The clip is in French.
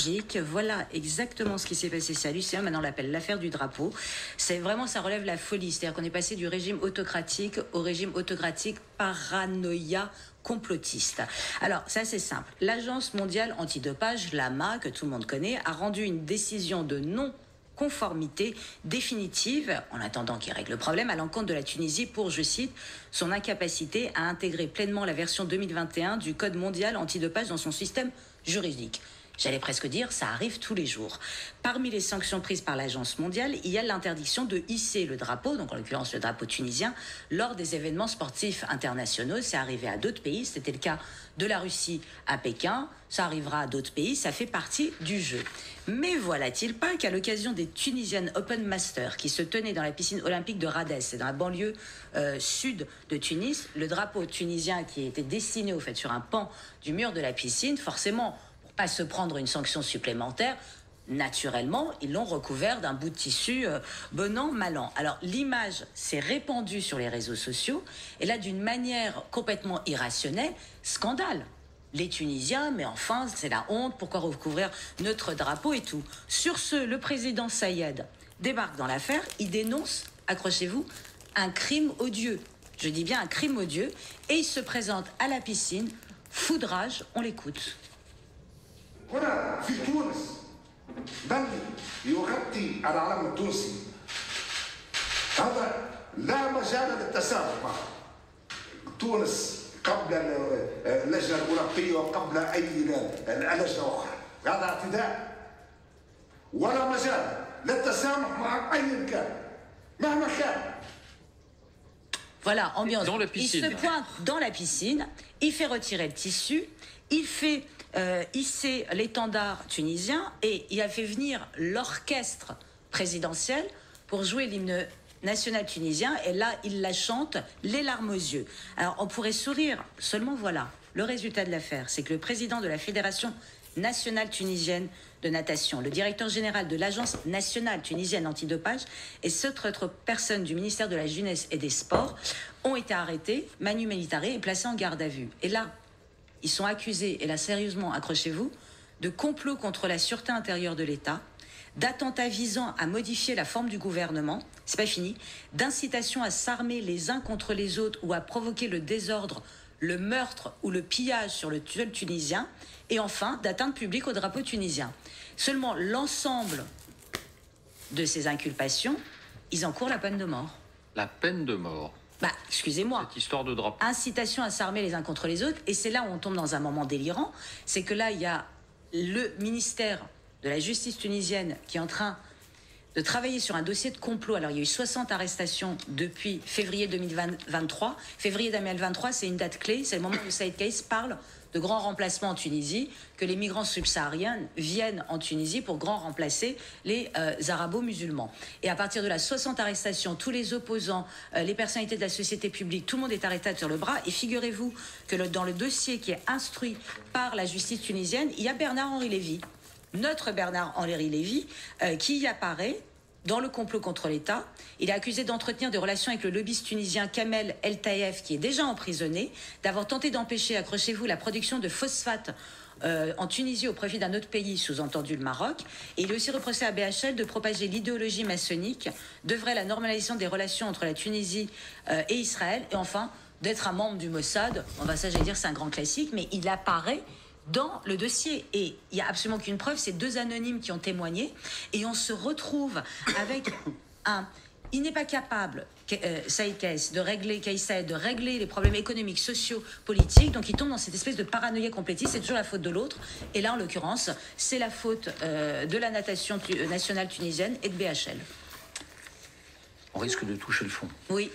juridique. Voilà exactement ce qui s'est passé. C'est hallucinant. Maintenant, on l'appelle l'affaire du drapeau. C'est vraiment, ça relève la folie. C'est-à-dire qu'on est passé du régime autocratique au régime autocratique paranoïa complotiste. Alors, c'est assez simple. L'Agence mondiale antidopage, l'AMA, que tout le monde connaît, a rendu une décision de non-conformité définitive, en attendant qu'il règle le problème, à l'encontre de la Tunisie pour, je cite, son incapacité à intégrer pleinement la version 2021 du Code mondial antidopage dans son système juridique. J'allais presque dire, ça arrive tous les jours. Parmi les sanctions prises par l'Agence mondiale, il y a l'interdiction de hisser le drapeau, donc en l'occurrence le drapeau tunisien, lors des événements sportifs internationaux. C'est arrivé à d'autres pays, c'était le cas de la Russie à Pékin, ça arrivera à d'autres pays, ça fait partie du jeu. Mais voilà-t-il pas qu'à l'occasion des Tunisian Open Masters qui se tenaient dans la piscine olympique de Rades, c'est dans la banlieue sud de Tunis, le drapeau tunisien qui était dessiné au fait sur un pan du mur de la piscine, forcément, pas se prendre une sanction supplémentaire, naturellement, ils l'ont recouvert d'un bout de tissu bon an, mal an. Alors, l'image s'est répandue sur les réseaux sociaux, et là, d'une manière complètement irrationnelle, scandale. Les Tunisiens, mais enfin, c'est la honte, pourquoi recouvrir notre drapeau et tout. Sur ce, le président Sayed débarque dans l'affaire, il dénonce, accrochez-vous, un crime odieux. Je dis bien un crime odieux, et il se présente à la piscine, foudrage, on l'écoute. هنا في تونس من يغطي العلم التونسي هذا لا مجال للتسامح معه. تونس قبل اللجنه الاولمبيه وقبل اي لجنه اخرى هذا اعتداء ولا مجال للتسامح مع اي كان مهما كان. Voilà, ambiance. Dans la piscine. Il se pointe dans la piscine, il fait retirer le tissu, il fait hisser l'étendard tunisien et il a fait venir l'orchestre présidentiel pour jouer l'hymne national tunisien et là, il la chante les larmes aux yeux. Alors, on pourrait sourire, seulement voilà, le résultat de l'affaire, c'est que le président de la Fédération nationale tunisienne de natation, le directeur général de l'Agence nationale tunisienne antidopage et 7 autres personnes du ministère de la Jeunesse et des Sports ont été arrêtés, manu militari, et placés en garde à vue. Et là, ils sont accusés, et là sérieusement, accrochez-vous, de complot contre la sûreté intérieure de l'État, d'attentats visant à modifier la forme du gouvernement, c'est pas fini, d'incitation à s'armer les uns contre les autres ou à provoquer le désordre, le meurtre ou le pillage sur le sol tunisien, et enfin d'atteinte publique au drapeau tunisien. Seulement l'ensemble de ces inculpations, ils encourent la peine de mort. La peine de mort. Bah, excusez-moi. Cette histoire de drapeau. Incitation à s'armer les uns contre les autres, et c'est là où on tombe dans un moment délirant, c'est que là, il y a le ministère de la justice tunisienne qui est en train de travailler sur un dossier de complot. Alors, il y a eu 60 arrestations depuis février 2023. Février 2023, c'est une date clé, c'est le moment où Saïd Kaïs parle de grands remplacements en Tunisie, que les migrants subsahariens viennent en Tunisie pour grand remplacer les arabo-musulmans. Et à partir de là, 60 arrestations, tous les opposants, les personnalités de la société publique, tout le monde est arrêté sur le bras. Et figurez-vous que dans le dossier qui est instruit par la justice tunisienne, il y a Bernard-Henri Lévy, notre Bernard-Henri Lévy, qui y apparaît dans le complot contre l'État. Il est accusé d'entretenir des relations avec le lobbyiste tunisien Kamel El Taïef, qui est déjà emprisonné, d'avoir tenté d'empêcher, accrochez-vous, la production de phosphate en Tunisie au profit d'un autre pays, sous-entendu le Maroc. Et il est aussi reproché à BHL de propager l'idéologie maçonnique, d'œuvrer à la normalisation des relations entre la Tunisie et Israël, et enfin d'être un membre du Mossad. On va ça, j'allais dire, c'est un grand classique, mais il apparaît dans le dossier. Et il n'y a absolument qu'une preuve, c'est 2 anonymes qui ont témoigné, et on se retrouve avec un... Il n'est pas capable, Saïd Kaïs, de régler les problèmes économiques, sociaux, politiques, donc il tombe dans cette espèce de paranoïa complétiste, c'est toujours la faute de l'autre, et là, en l'occurrence, c'est la faute de la natation nationale tunisienne et de BHL. On risque de toucher le fond. Oui,